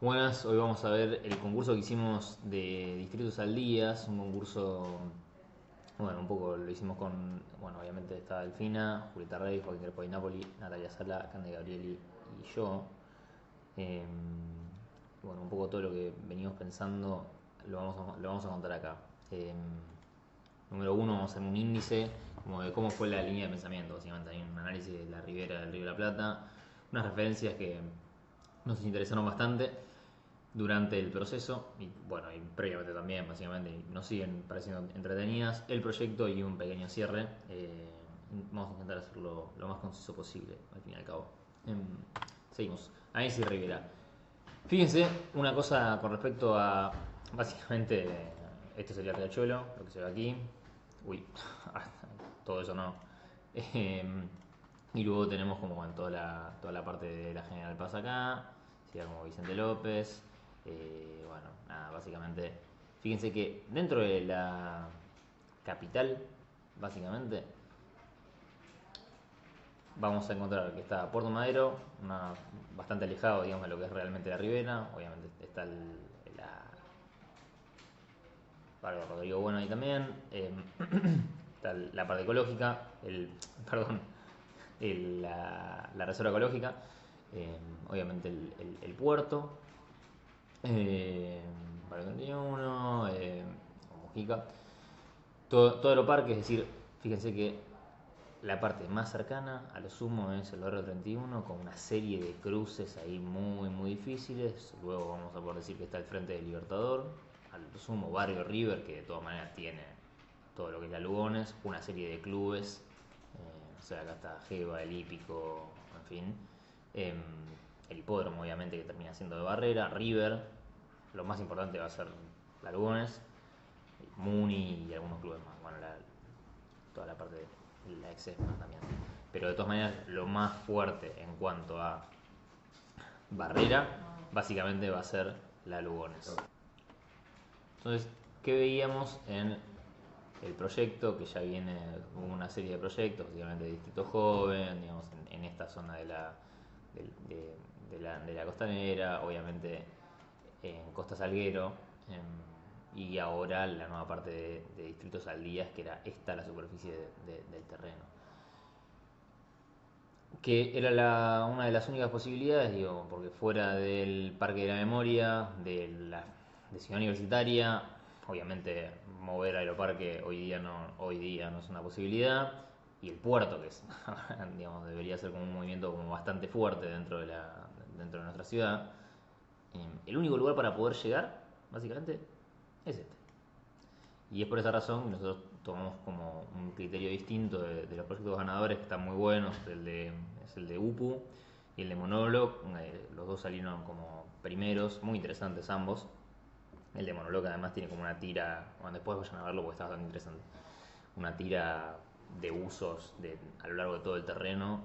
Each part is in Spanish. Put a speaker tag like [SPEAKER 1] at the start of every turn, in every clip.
[SPEAKER 1] Buenas, hoy vamos a ver el concurso que hicimos de Distritos al Día. Es un concurso, bueno, un poco lo hicimos con, bueno, obviamente está Delfina, Julieta Rey, Joaquín Crespo y Napoli, Natalia Sala, Cande Gabrieli y yo. Eh, bueno, un poco todo lo que venimos pensando lo vamos a contar acá. Eh, Número uno, vamos a hacer un índice como de cómo fue la línea de pensamiento. Básicamente hay un análisis de la ribera del Río de la Plata, unas referencias que nos interesaron bastante durante el proceso y bueno, y previamente también, básicamente, y nos siguen pareciendo entretenidas el proyecto y un pequeño cierre. Vamos a intentar hacerlo lo más conciso posible, al fin y al cabo. Em, Seguimos. Análisis Rivera. Fíjense una cosa con respecto a, básicamente, esto sería Riachuelo, lo que se ve aquí. Uy, todo eso no. Em, y luego tenemos como en toda la parte de la General Paz acá, sería como Vicente López. Bueno, nada, básicamente, fíjense que dentro de la capital, básicamente, vamos a encontrar que está Puerto Madero, bastante alejado, digamos, de lo que es realmente la ribera. Obviamente está la Parque Rodrigo Bueno ahí también. Está la parte ecológica, perdón, la reserva ecológica. Obviamente el puerto. Parque 31, Mujica. Todo Aeroparque, es decir, fíjense que la parte más cercana a lo sumo es el barrio 31 con una serie de cruces ahí muy muy difíciles. Luego vamos a poder decir que está el Frente del Libertador, a lo sumo barrio River, que de todas maneras tiene todo lo que es la Lugones, una serie de clubes. O sea, acá está Geva, el Hípico, en fin. Eh, el hipódromo obviamente que termina siendo de Barrera, River, lo más importante va a ser la Lugones, Muni y algunos clubes más. Bueno, toda la parte de la Exesma también. Pero de todas maneras, lo más fuerte en cuanto a barrera, básicamente va a ser la Lugones. Entonces, ¿qué veíamos en el proyecto? Que ya viene una serie de proyectos, obviamente de Distrito Joven, digamos, en esta zona de la costanera, obviamente en Costa Salguero, y ahora la nueva parte de Distritos Aldías, que era esta la superficie del terreno. Que era una de las únicas posibilidades, digo, porque fuera del Parque de la Memoria, de Ciudad Universitaria, obviamente mover Aeroparque hoy día no es una posibilidad, y el puerto, que es, digamos, debería ser como un movimiento como bastante fuerte dentro de nuestra ciudad. El único lugar para poder llegar, básicamente, es este. Y es por esa razón que nosotros tomamos como un criterio distinto de los proyectos ganadores, que están muy buenos. Es el de UPU y el de Monolog. Los dos salieron como primeros, muy interesantes ambos. El de Monolog además tiene como una tira, bueno, después vayan a verlo porque está bastante interesante. Una tira de usos a lo largo de todo el terreno,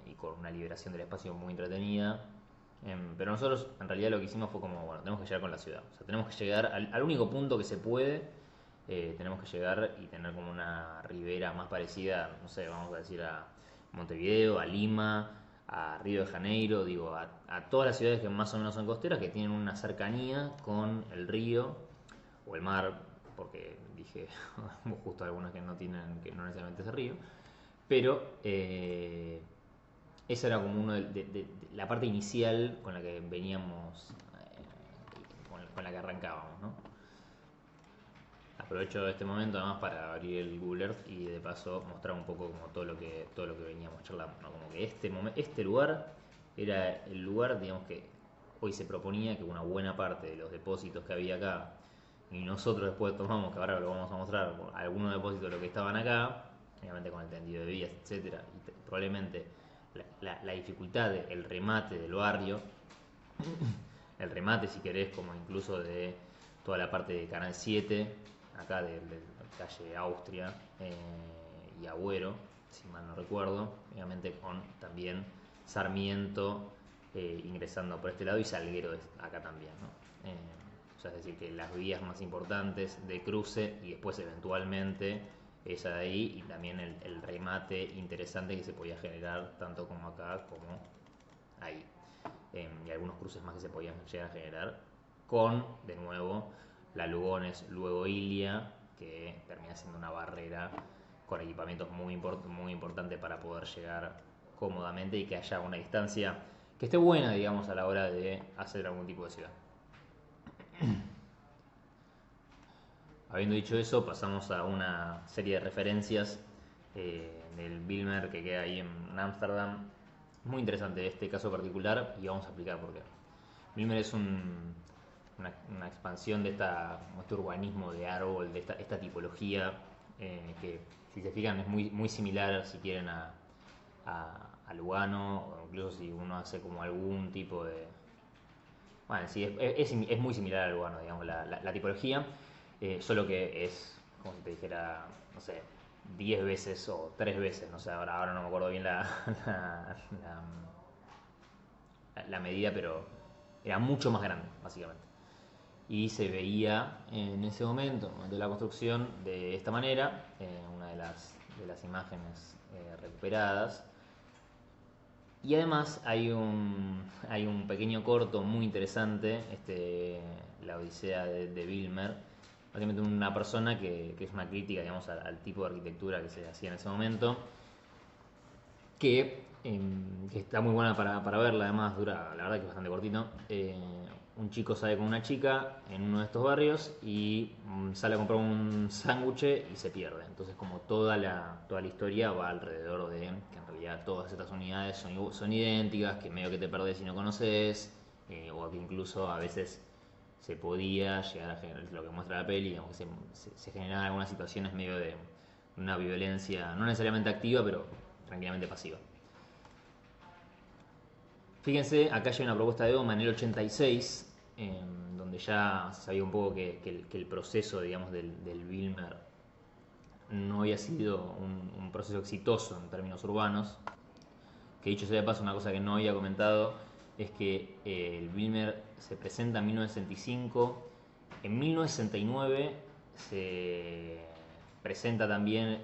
[SPEAKER 1] y con una liberación del espacio muy entretenida. Pero nosotros en realidad lo que hicimos fue como, bueno, tenemos que llegar con la ciudad. O sea, tenemos que llegar al único punto que se puede. Tenemos que llegar y tener como una ribera más parecida, no sé, vamos a decir a Montevideo, a Lima, a Río de Janeiro, digo, a todas las ciudades que más o menos son costeras, que tienen una cercanía con el río o el mar, porque dije justo algunas que no tienen, que no necesariamente es el río, pero esa era como de la parte inicial con la que veníamos, con la que arrancábamos, ¿no? Aprovecho este momento además para abrir el Google Earth y de paso mostrar un poco como todo lo que veníamos charlando, ¿no? Como que este lugar era el lugar, digamos, que hoy se proponía que una buena parte de los depósitos que había acá, y nosotros después tomamos, que ahora lo vamos a mostrar, algunos depósitos de lo que estaban acá, obviamente con el tendido de vías, etcétera, y probablemente la dificultad del remate del barrio, el remate si querés, como incluso de toda la parte de Canal 7, acá de calle Austria, y Agüero, si mal no recuerdo, obviamente con también Sarmiento, ingresando por este lado, y Salguero acá también, ¿no? O sea, es decir, que las vías más importantes de cruce y después eventualmente esa de ahí, y también el remate interesante que se podía generar tanto como acá como ahí. y algunos cruces más que se podían llegar a generar, con, de nuevo, la Lugones, luego Ilia, que termina siendo una barrera con equipamientos muy importante para poder llegar cómodamente y que haya una distancia que esté buena, digamos, a la hora de hacer algún tipo de ciudad. Habiendo dicho eso, pasamos a una serie de referencias del Wilmer que queda ahí en Ámsterdam. Muy interesante este caso particular y vamos a explicar por qué. Wilmer es una expansión de este urbanismo de árbol, de esta tipología que, si se fijan, es muy similar, si quieren, a Lugano, o incluso si uno hace como algún tipo de... Bueno, sí, es muy similar a Lugano, digamos, la tipología, solo que es, como si te dijera, no sé, 10 veces o 3 veces, no sé, ahora no me acuerdo bien la, la medida, pero era mucho más grande, básicamente. Y se veía en ese momento de la construcción de esta manera, una de las imágenes recuperadas. Y además hay un pequeño corto muy interesante, La Odisea de Wilmer, básicamente una persona que es una crítica, digamos, al tipo de arquitectura que se hacía en ese momento, que está muy buena para verla, además dura, la verdad que es bastante cortito. Un chico sale con una chica en uno de estos barrios y sale a comprar un sándwich y se pierde. Entonces, como toda la historia va alrededor de que en realidad todas estas unidades son idénticas, que medio que te perdés si no conoces, o que incluso a veces se podía llegar a generar lo que muestra la peli, digamos que se generaban algunas situaciones medio de una violencia, no necesariamente activa, pero tranquilamente pasiva. Fíjense, acá hay una propuesta de OMA en el 86, donde ya se sabía un poco que el proceso, digamos, del Wilmer no había sido un proceso exitoso en términos urbanos. Que dicho sea de paso, una cosa que no había comentado es que el Wilmer se presenta en 1965. En 1969 se presenta también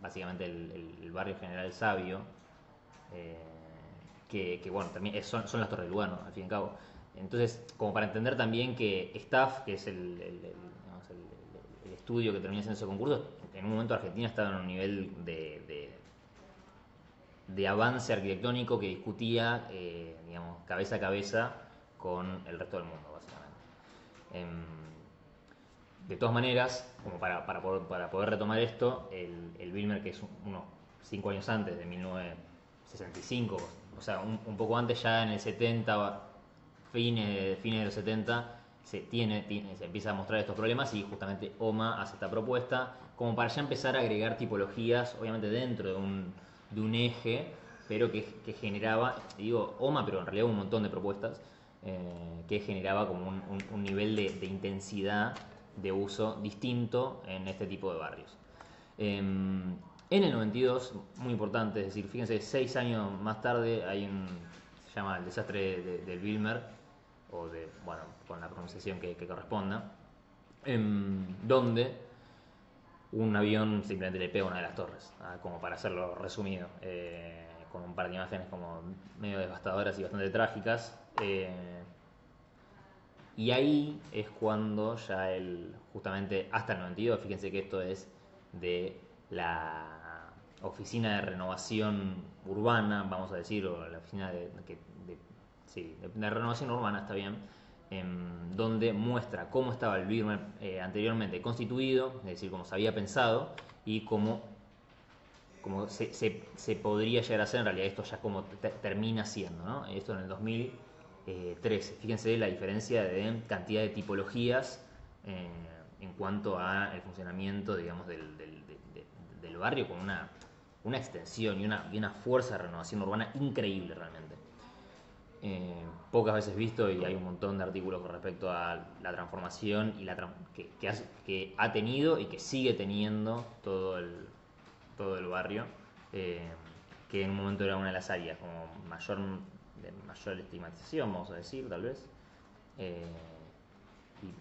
[SPEAKER 1] básicamente el barrio General Sabio, eh, bueno, también son las Torres de Lugano, al fin y al cabo. Entonces, como para entender también que Staff, que es digamos, el estudio que termina haciendo ese concurso, en un momento Argentina estaba en un nivel de avance arquitectónico que discutía, digamos, cabeza a cabeza con el resto del mundo, básicamente. De todas maneras, como para poder retomar esto, el Wilmer, que es unos 5 años antes, de 1965, o sea, un poco antes, ya en el 70, fines de los 70, se empieza a mostrar estos problemas y justamente OMA hace esta propuesta como para ya empezar a agregar tipologías, obviamente dentro de un eje, pero que generaba, digo OMA, pero en realidad un montón de propuestas, que generaba como un nivel de intensidad de uso distinto en este tipo de barrios. En el 92, muy importante, es decir, fíjense, 6 años más tarde se llama el desastre del Wilmer, o bueno, con la pronunciación que corresponda, donde un avión simplemente le pega a una de las torres, como para hacerlo resumido, con un par de imágenes como medio devastadoras y bastante trágicas. Y ahí es cuando ya justamente hasta el 92, fíjense que esto es de la Oficina de Renovación Urbana, vamos a decir, o la Oficina de Renovación Urbana, está bien, donde muestra cómo estaba el BIRMER anteriormente constituido, es decir, cómo se había pensado y cómo se podría llegar a hacer. En realidad esto ya como termina siendo, ¿no? Esto en el 2013. Fíjense la diferencia de cantidad de tipologías en cuanto al funcionamiento, digamos, del barrio, con una extensión y una fuerza de renovación urbana increíble realmente. Pocas veces visto, y hay un montón de artículos con respecto a la transformación que ha tenido y que sigue teniendo todo el barrio, que en un momento era una de las áreas como de mayor estigmatización, vamos a decir, tal vez, eh,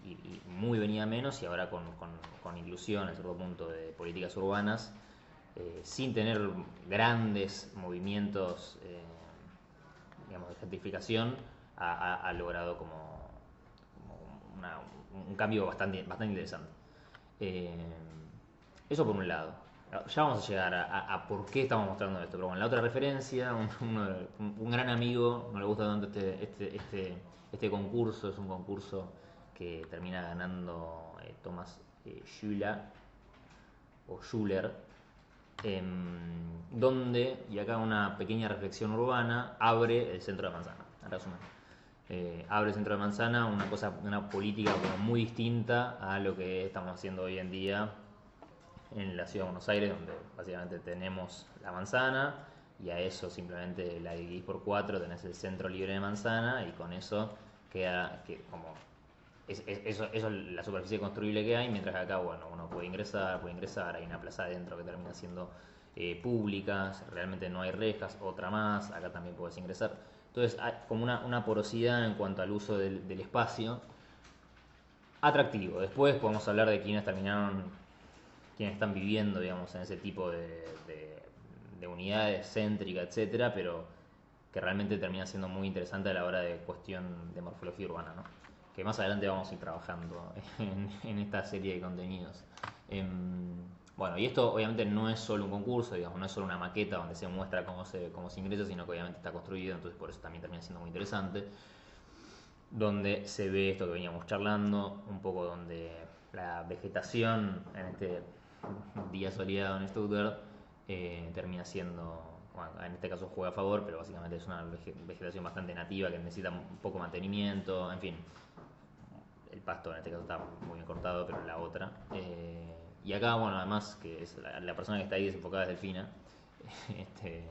[SPEAKER 1] y muy venía menos, y ahora con inclusión a cierto punto de políticas urbanas, sin tener grandes movimientos digamos, de gentrificación ha logrado como un cambio bastante interesante. Eh, Eso por un lado. Ya vamos a llegar a por qué estamos mostrando esto. Pero bueno, la otra referencia, un gran amigo, no le gusta tanto este concurso, es un concurso que termina ganando Thomas Schuller, o Schuller, donde, y acá una pequeña reflexión urbana, abre el centro de Manzana, en resumen. Abre el centro de Manzana, una política como muy distinta a lo que estamos haciendo hoy en día en la ciudad de Buenos Aires, donde básicamente tenemos la manzana y a eso simplemente la dividís por 4, tenés el centro libre de manzana y con eso queda que como eso es la superficie construible que hay, mientras que acá, bueno, uno puede ingresar, hay una plaza adentro que termina siendo pública, realmente no hay rejas, otra más, acá también puedes ingresar. Entonces hay como una porosidad en cuanto al uso del espacio atractivo. Después podemos hablar de quienes están viviendo, digamos, en ese tipo de unidades céntricas, etcétera, pero que realmente termina siendo muy interesante a la hora de cuestión de morfología urbana, ¿no? Que más adelante vamos a ir trabajando en esta serie de contenidos. Bueno, y esto obviamente no es solo un concurso, digamos, no es solo una maqueta donde se muestra cómo se ingresa, sino que obviamente está construido, entonces por eso también termina siendo muy interesante. Donde se ve esto que veníamos charlando, un poco donde la vegetación en este día soleado en Stuttgart termina siendo, bueno, en este caso juega a favor, pero básicamente es una vegetación bastante nativa que necesita un poco mantenimiento, en fin. El pasto en este caso está muy bien cortado, pero la otra. Y acá, bueno, además que es la persona que está ahí desenfocada es Delfina, este,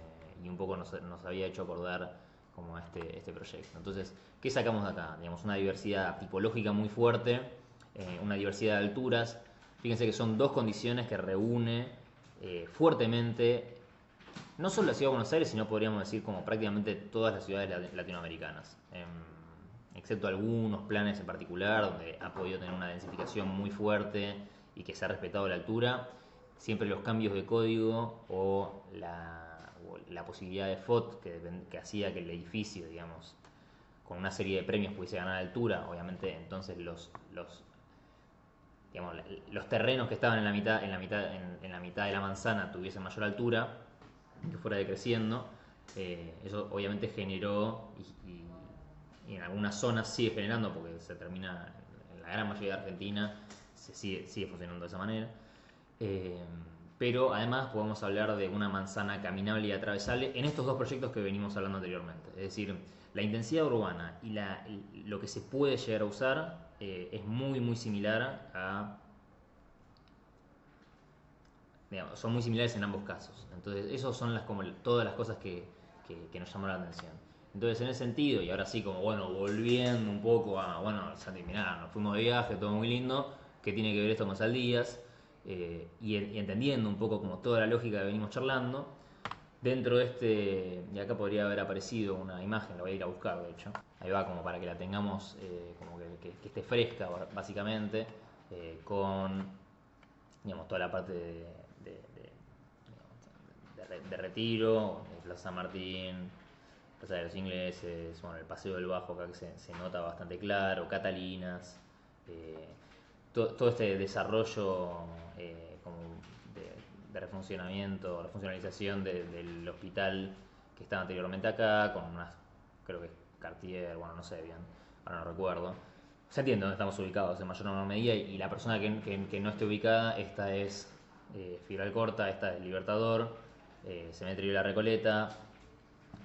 [SPEAKER 1] y un poco nos había hecho acordar como este proyecto. Entonces, ¿qué sacamos de acá? Digamos, una diversidad tipológica muy fuerte, una diversidad de alturas. Fíjense que son dos condiciones que reúne fuertemente no solo la ciudad de Buenos Aires, sino podríamos decir como prácticamente todas las ciudades latinoamericanas. Excepto algunos planes en particular donde ha podido tener una densificación muy fuerte y que se ha respetado la altura, siempre los cambios de código o la posibilidad de FOT que hacía que el edificio, digamos, con una serie de premios pudiese ganar altura, obviamente entonces digamos, los terrenos que estaban en la mitad de la manzana tuviesen mayor altura, que fuera decreciendo, eso obviamente generó y en algunas zonas sigue generando porque se termina, en la gran mayoría de Argentina se sigue funcionando de esa manera. Pero además podemos hablar de una manzana caminable y atravesable en estos dos proyectos que venimos hablando anteriormente. Es decir, la intensidad urbana y lo que se puede llegar a usar es muy similar digamos, son muy similares en ambos casos. Entonces, esas son como todas las cosas que nos llamaron la atención. Entonces, en ese sentido, y ahora sí, como bueno, volviendo un poco bueno, Santi, mirá, nos fuimos de viaje, todo muy lindo, ¿qué tiene que ver esto con Saldías? Y entendiendo un poco como toda la lógica que venimos charlando, dentro de y acá podría haber aparecido una imagen, la voy a ir a buscar de hecho, ahí va como para que la tengamos como que esté fresca básicamente, con digamos, toda la parte de Retiro, Plaza San Martín, Plaza de los Ingleses, bueno, el Paseo del Bajo acá que se nota bastante claro, Catalinas, eh, todo este desarrollo como de refuncionamiento, refuncionalización del hospital que estaba anteriormente acá, con unas, creo que es Cartier, bueno, no sé bien, ahora no recuerdo. Se entiende dónde estamos ubicados en mayor o menor medida y la persona que no esté ubicada, esta es Figueroa Corta, esta es Libertador, Cementerio de la Recoleta,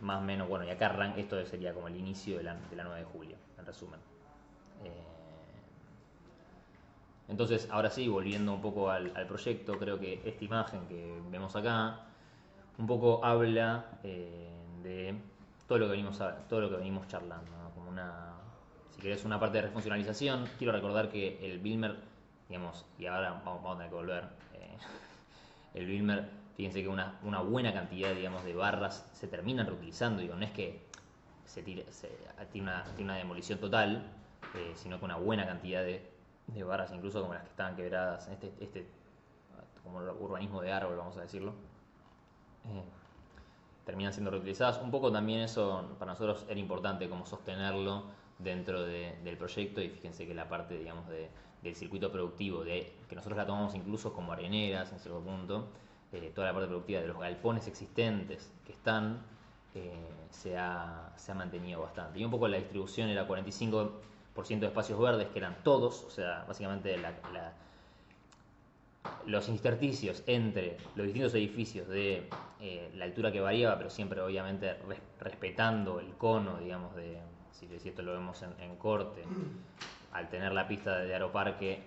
[SPEAKER 1] más o menos, bueno, y acá esto sería como el inicio de la 9 de julio, en resumen. Eh, entonces, ahora sí, volviendo un poco al proyecto, creo que esta imagen que vemos acá un poco habla de todo lo que venimos charlando, ¿no? Como si querés, una parte de refuncionalización. Quiero recordar que el Wilmer, digamos, y ahora vamos a tener que volver, el Wilmer, fíjense que una buena cantidad, digamos, de barras se terminan reutilizando, digo, no es que tiene una demolición total, sino que una buena cantidad de barras, incluso como las que estaban quebradas, como urbanismo de árbol, vamos a decirlo. terminan siendo reutilizadas. Un poco también eso para nosotros era importante, como sostenerlo dentro del proyecto, y fíjense que la parte, digamos, del circuito productivo, que nosotros la tomamos incluso como areneras en cierto punto, toda la parte productiva de los galpones existentes que están, se ha mantenido bastante. Y un poco la distribución era 45% de espacios verdes, que eran todos, o sea, básicamente los intersticios entre los distintos edificios de la altura que variaba, pero siempre obviamente respetando el cono, digamos, si esto lo vemos en corte, al tener la pista de Aeroparque,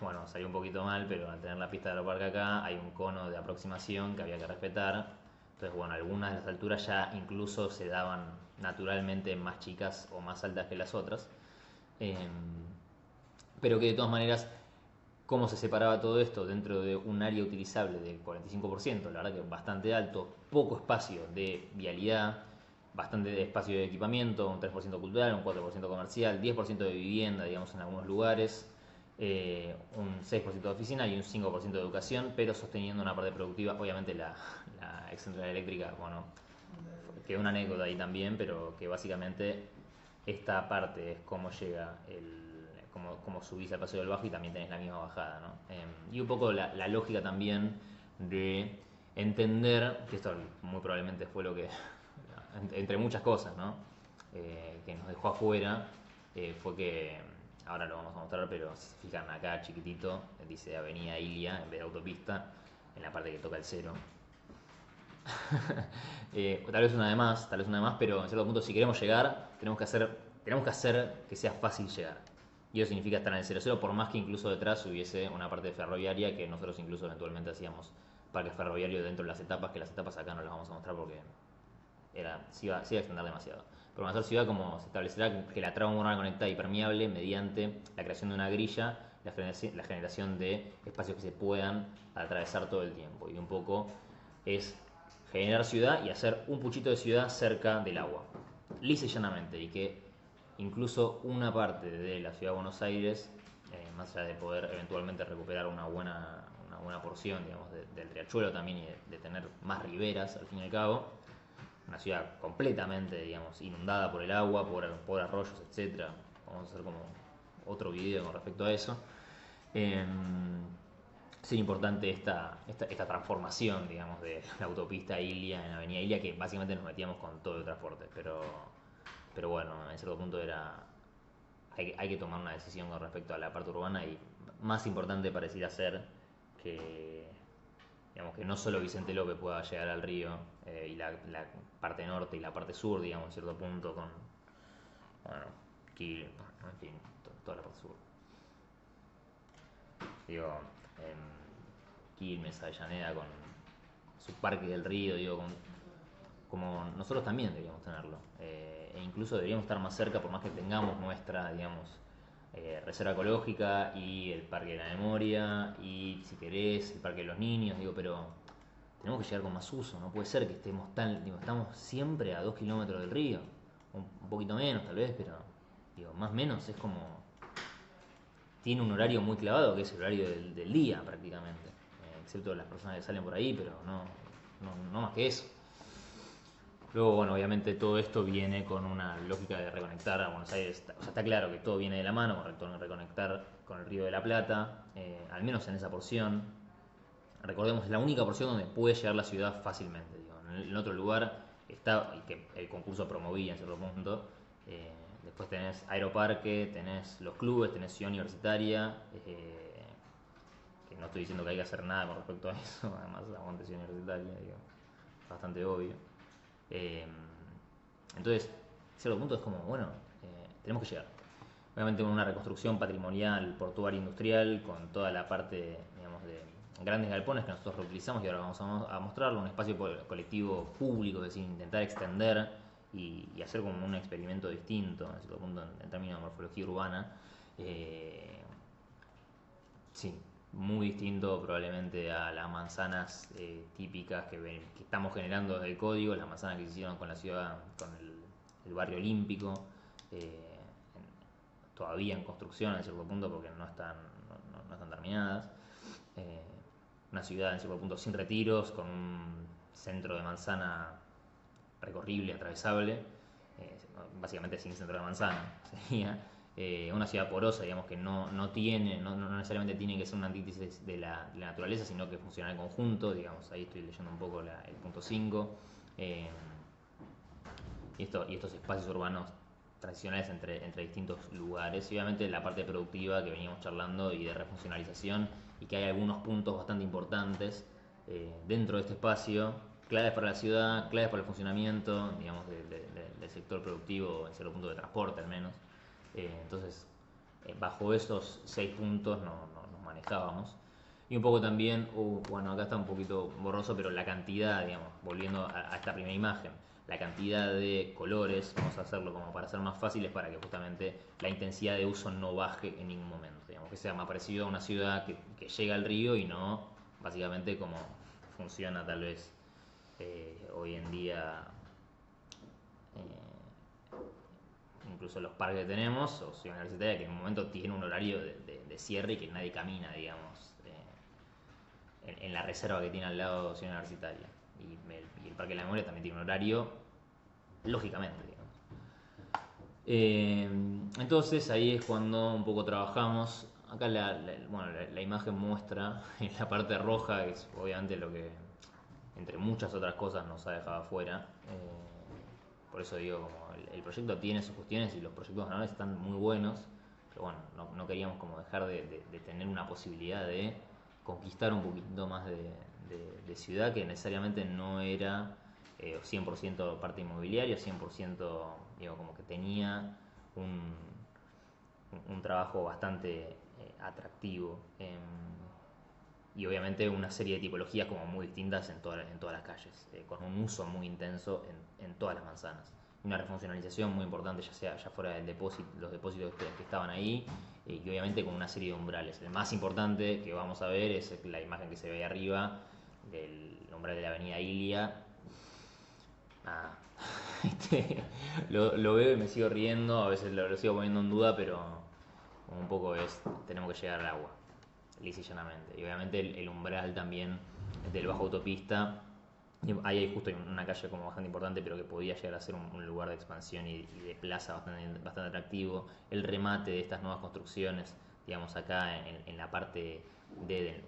[SPEAKER 1] bueno, salió un poquito mal, pero al tener la pista de Aeroparque acá, hay un cono de aproximación que había que respetar. Entonces, bueno, algunas de las alturas ya incluso se daban naturalmente más chicas o más altas que las otras. Eh, pero que de todas maneras, cómo se separaba todo esto dentro de un área utilizable del 45%, la verdad que bastante alto, poco espacio de vialidad, bastante de espacio de equipamiento, un 3% cultural, un 4% comercial, 10% de vivienda, digamos, en algunos lugares, un 6% de oficina y un 5% de educación, pero sosteniendo una parte productiva. Obviamente la ex central eléctrica, bueno, quedó una anécdota ahí también, pero que básicamente esta parte es cómo llega cómo subís al Paseo del Bajo y también tenés la misma bajada, ¿no? Y un poco la lógica también de entender, que esto muy probablemente fue lo que, entre muchas cosas, ¿no? Que nos dejó afuera, fue que, ahora lo vamos a mostrar, pero si se fijan acá chiquitito, dice Avenida Ilia en vez de autopista, en la parte que toca el cero. Tal vez una de más, pero en cierto punto, si queremos llegar, tenemos que hacer que sea fácil llegar. Y eso significa estar en el 00, por más que incluso detrás hubiese una parte ferroviaria, que nosotros incluso eventualmente hacíamos parques ferroviarios dentro de las etapas, que las etapas acá no las vamos a mostrar porque se iba a extender demasiado. Pero en una ciudad, como se establecerá que la trama urbana conectada y permeable mediante la creación de una grilla, la generación de espacios que se puedan atravesar todo el tiempo. Y un poco es generar ciudad y hacer un puchito de ciudad cerca del agua, lisa y llanamente, y que incluso una parte de la ciudad de Buenos Aires, más allá de poder eventualmente recuperar una buena porción, digamos, del riachuelo también, y de tener más riberas al fin y al cabo, una ciudad completamente, digamos, inundada por el agua, por arroyos, etcétera. Vamos a hacer como otro video con respecto a eso. Sería importante esta transformación, digamos, de la autopista Ilia en Avenida Ilia, que básicamente nos metíamos con todo el transporte, pero bueno, en cierto punto hay que tomar una decisión con respecto a la parte urbana, y más importante pareciera ser que, digamos, que no solo Vicente López pueda llegar al río, y la parte norte y la parte sur, digamos, en cierto punto, con, bueno, Quilmes, en fin, toda la parte sur. Digo, Quilmes, Avellaneda, con su parque del río, digo, como nosotros también deberíamos tenerlo. E incluso deberíamos estar más cerca, por más que tengamos nuestra, digamos, reserva ecológica y el parque de la memoria y, si querés, el parque de los niños, digo, pero tenemos que llegar con más uso. No puede ser que estamos siempre a 2 kilómetros del río, un poquito menos tal vez, pero digo, más o menos es como, tiene un horario muy clavado, que es el horario del día prácticamente, excepto las personas que salen por ahí, pero no más que eso. Luego, bueno, obviamente todo esto viene con una lógica de reconectar a Buenos Aires. O sea, está claro que todo viene de la mano con reconectar con el Río de la Plata, al menos en esa porción. Recordemos, es la única porción donde puede llegar la ciudad fácilmente. Digo. En otro lugar está, y que el concurso promovía en cierto punto. Después tenés Aeroparque, tenés los clubes, tenés Ciudad Universitaria. Que no estoy diciendo que hay que hacer nada con respecto a eso, además aguante Ciudad Universitaria, digo, bastante obvio. Entonces, a cierto punto es como, bueno, tenemos que llegar. Obviamente con una reconstrucción patrimonial, portuaria, industrial, con toda la parte, digamos, de grandes galpones que nosotros reutilizamos, y ahora vamos a mostrarlo, un espacio colectivo público, es decir, intentar extender y hacer como un experimento distinto, en cierto punto, en términos de morfología urbana. Sí, muy distinto probablemente a las manzanas típicas que estamos generando desde el código, las manzanas que se hicieron con la ciudad, con el barrio olímpico, eh, todavía en construcción en cierto punto porque no están terminadas. Una ciudad en cierto punto sin retiros, con un centro de manzana recorrible, atravesable, básicamente sin centro de manzana sería. Una ciudad porosa, digamos, que no tiene, no necesariamente tiene que ser una antítesis de la naturaleza, sino que funciona en conjunto, digamos, ahí estoy leyendo un poco el punto 5. Y estos espacios urbanos transicionales entre distintos lugares, y obviamente la parte productiva que veníamos charlando y de refuncionalización, y que hay algunos puntos bastante importantes dentro de este espacio, claves para la ciudad, claves para el funcionamiento, digamos, del sector productivo, en cierto punto de transporte al menos. Entonces, bajo esos 6 puntos nos manejábamos. Y un poco también, bueno, acá está un poquito borroso, pero la cantidad, digamos, volviendo a esta primera imagen, la cantidad de colores, vamos a hacerlo como para ser más fáciles, para que justamente la intensidad de uso no baje en ningún momento. Digamos, que sea más parecido a una ciudad que llega al río, y no básicamente como funciona tal vez hoy en día, incluso los parques que tenemos, o Ciudad Universitaria, que en un momento tiene un horario de cierre y que nadie camina, digamos, en la reserva que tiene al lado de Ciudad Universitaria. Y el Parque de la Memoria también tiene un horario, lógicamente, digamos. Entonces ahí es cuando un poco trabajamos. Acá la imagen muestra en la parte roja, que es obviamente lo que, entre muchas otras cosas, nos ha dejado afuera. Por eso digo, como el proyecto tiene sus cuestiones y los proyectos ganadores están muy buenos, pero bueno, no queríamos como dejar de tener una posibilidad de conquistar un poquito más de ciudad, que necesariamente no era 100% parte inmobiliaria, 100%, digo, como que tenía un trabajo bastante atractivo. Y obviamente una serie de tipologías como muy distintas en todas las calles, con un uso muy intenso en todas las manzanas. Una refuncionalización muy importante, ya fuera del depósito, los depósitos que estaban ahí, y obviamente con una serie de umbrales. El más importante que vamos a ver es la imagen que se ve ahí arriba, del umbral de la avenida Ilia. Lo veo y me sigo riendo, a veces lo sigo poniendo en duda, pero un poco tenemos que llegar al agua, lisa y llanamente. Y obviamente el umbral también del bajo autopista, ahí hay justo una calle como bastante importante, pero que podía llegar a ser un lugar de expansión y de plaza bastante atractivo. El remate de estas nuevas construcciones, digamos, acá en la parte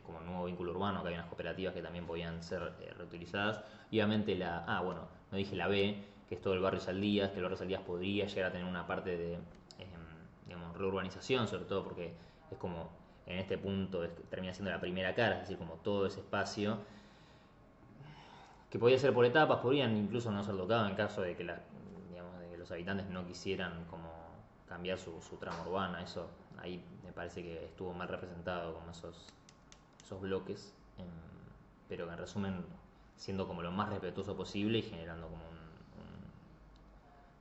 [SPEAKER 1] como nuevo vínculo urbano, que hay unas cooperativas que también podían ser reutilizadas. Y obviamente bueno, no dije la B, que es todo el barrio Saldías, que el barrio Saldías podría llegar a tener una parte de, digamos, reurbanización, sobre todo porque es como, en este punto termina siendo la primera cara, es decir, como todo ese espacio, que podía ser por etapas, podrían incluso no ser tocado en caso de que, digamos, de que los habitantes no quisieran como cambiar su trama urbana. Eso ahí me parece que estuvo mal representado, como esos bloques, pero que en resumen siendo como lo más respetuoso posible y generando como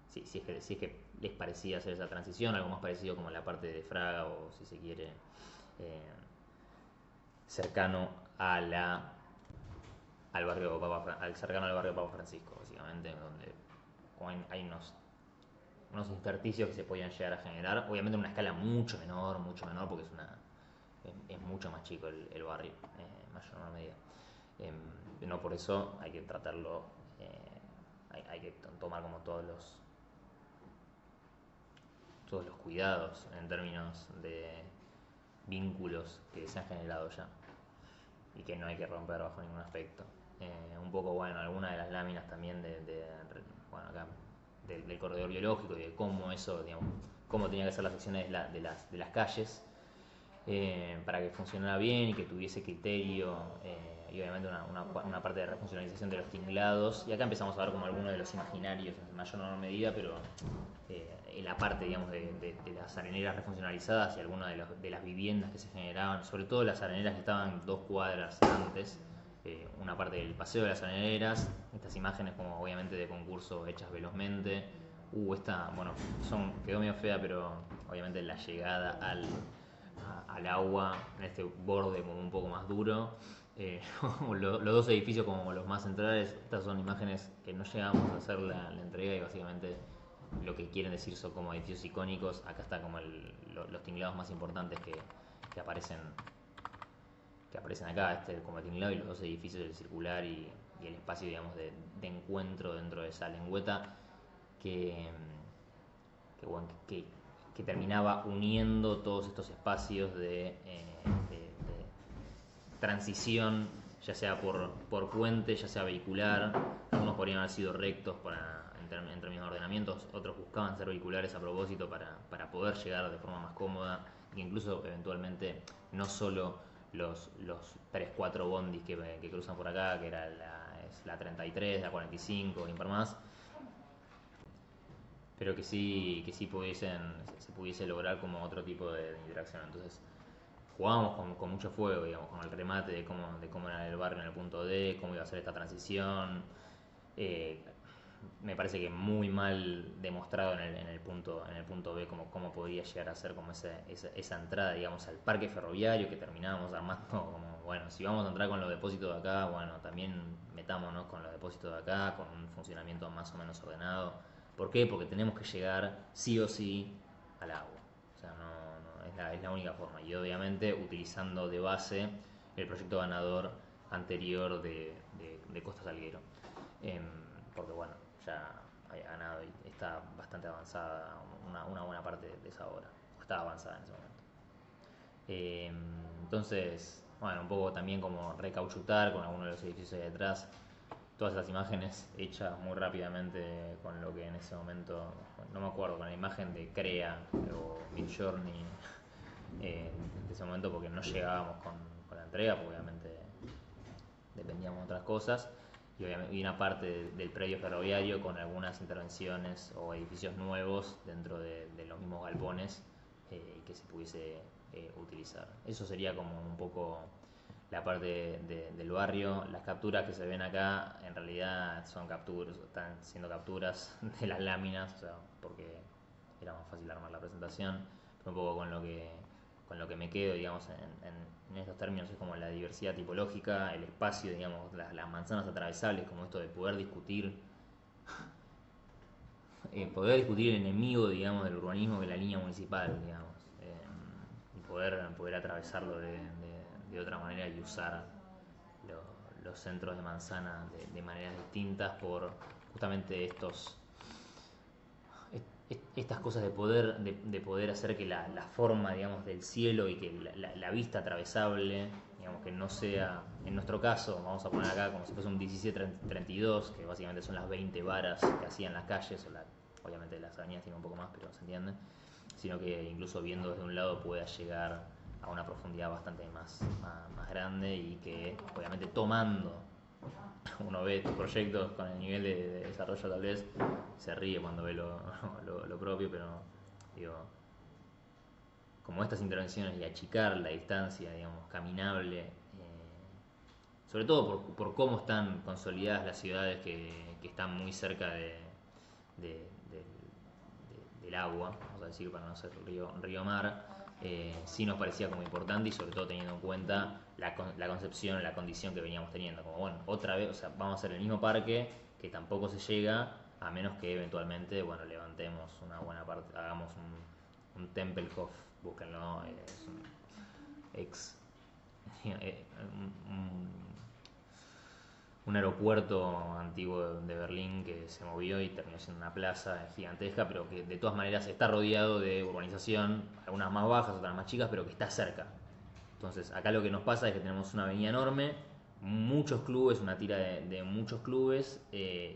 [SPEAKER 1] si es que les parecía hacer esa transición, algo más parecido como la parte de Fraga, o si se quiere, cercano al barrio cercano al barrio Papa Francisco, básicamente, donde hay unos intersticios que se podían llegar a generar, obviamente en una escala mucho menor, porque es mucho más chico el barrio, mayor medida. No por eso hay que tratarlo, hay que tomar como todos los cuidados en términos de vínculos que se han generado ya y que no hay que romper bajo ningún aspecto. Un poco, bueno, algunas de las láminas también bueno, acá del corredor biológico, y de cómo eso, digamos, cómo tenía que ser las secciones de las calles, para que funcionara bien y que tuviese criterio, y obviamente una parte de refuncionalización de los tinglados. Y acá empezamos a ver como algunos de los imaginarios en mayor o menor medida, pero en la parte, digamos, de las areneras refuncionalizadas y algunas de las viviendas que se generaban, sobre todo las areneras que estaban 2 cuadras antes, una parte del paseo de las areneras, estas imágenes como obviamente de concurso hechas velozmente. Esta, bueno, quedó medio fea, pero obviamente la llegada al agua en este borde como un poco más duro. Los dos edificios como los más centrales. Estas son imágenes que no llegamos a hacer la entrega, y básicamente lo que quieren decir son como edificios icónicos. Acá está como los tinglados más importantes que aparecen acá, como el tinglado y los dos edificios del circular y el espacio, digamos, de encuentro dentro de esa lengüeta que, bueno, que terminaba uniendo todos estos espacios de transición, ya sea por puente, ya sea vehicular. Algunos podrían haber sido rectos en términos de ordenamientos, otros buscaban ser vehiculares a propósito para poder llegar de forma más cómoda, e incluso eventualmente no solo los 3-4 bondis que cruzan por acá, que era la 33, la 45 y par más, pero que sí se pudiese lograr como otro tipo de interacción. Entonces jugábamos con mucho fuego, digamos, con el remate de cómo era el barrio en el punto D, cómo iba a ser esta transición. Eh, Me parece que muy mal demostrado en el punto B cómo podía llegar a ser como esa entrada, digamos, al parque ferroviario que terminábamos armando como, bueno, si vamos a entrar con los depósitos de acá, bueno, también metámonos con los depósitos de acá, con un funcionamiento más o menos ordenado. ¿Por qué? Porque tenemos que llegar sí o sí al agua. O sea, es la única forma. Y obviamente utilizando de base el proyecto ganador anterior de Costa Salguero. Em, Porque bueno, ya había ganado y está bastante avanzada una buena parte de esa obra. O estaba avanzada en ese momento. Entonces, bueno, un poco también como recauchutar con algunos de los edificios ahí detrás. Todas esas imágenes hechas muy rápidamente con lo que en ese momento, no me acuerdo, con la imagen de Crea o Midjourney de ese momento, porque no llegábamos con la entrega, porque obviamente dependíamos de otras cosas, y una parte del predio ferroviario con algunas intervenciones o edificios nuevos dentro de los mismos galpones que se pudiese utilizar. Eso sería como un poco la parte del barrio. Las capturas que se ven acá en realidad están siendo capturas de las láminas, o sea, porque era más fácil armar la presentación, pero un poco con lo que me quedo, digamos, en estos términos es como la diversidad tipológica, el espacio, digamos, las manzanas atravesables, como esto de poder discutir el enemigo, digamos, del urbanismo, que es la línea municipal, digamos, y poder atravesarlo de otra manera y usar los centros de manzana de maneras distintas por justamente estas cosas de poder hacer que la forma, digamos, del cielo y que la vista atravesable, digamos, que no sea, en nuestro caso, vamos a poner acá como si fuese un 1732, que básicamente son las 20 varas que hacían las calles, obviamente las avenidas tienen un poco más, pero se entiende, sino que incluso viendo desde un lado pueda llegar a una profundidad bastante más grande y que obviamente tomando uno ve tus proyectos con el nivel de desarrollo tal vez, se ríe cuando ve lo propio, pero digo, como estas intervenciones y achicar la distancia, digamos, caminable, sobre todo por cómo están consolidadas las ciudades que están muy cerca de- del agua, vamos a decir, para no ser río-mar, sí nos parecía como importante y sobre todo teniendo en cuenta la concepción, la condición que veníamos teniendo. Como bueno, otra vez, o sea, vamos a hacer el mismo parque que tampoco se llega a menos que eventualmente, bueno, levantemos una buena parte, hagamos un Tempelhof, búsquenlo, es un ex, un, un aeropuerto antiguo de Berlín que se movió y terminó siendo una plaza gigantesca, pero que de todas maneras está rodeado de urbanización, algunas más bajas, otras más chicas, pero que está cerca. Entonces, acá lo que nos pasa es que tenemos una avenida enorme, muchos clubes, una tira de muchos clubes,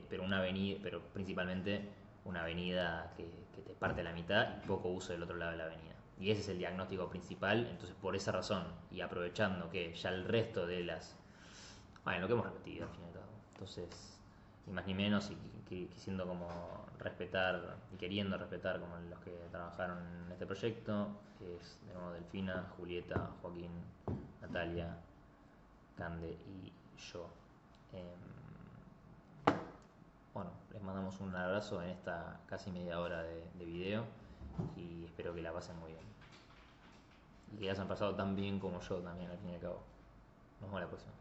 [SPEAKER 1] pero una avenida, pero principalmente una avenida que te parte la mitad y poco uso del otro lado de la avenida. Y ese es el diagnóstico principal, entonces por esa razón, y aprovechando que ya el resto de bueno, lo que hemos repetido al fin y al cabo. Entonces, ni más ni menos, y quisiendo como respetar y queriendo respetar como los que trabajaron en este proyecto, que es de nuevo Delfina, Julieta, Joaquín, Natalia, Cande y yo. Bueno, les mandamos un abrazo en esta casi media hora de video y espero que la pasen muy bien. Y que la hayan pasado tan bien como yo también al fin y al cabo. Nos vemos la próxima.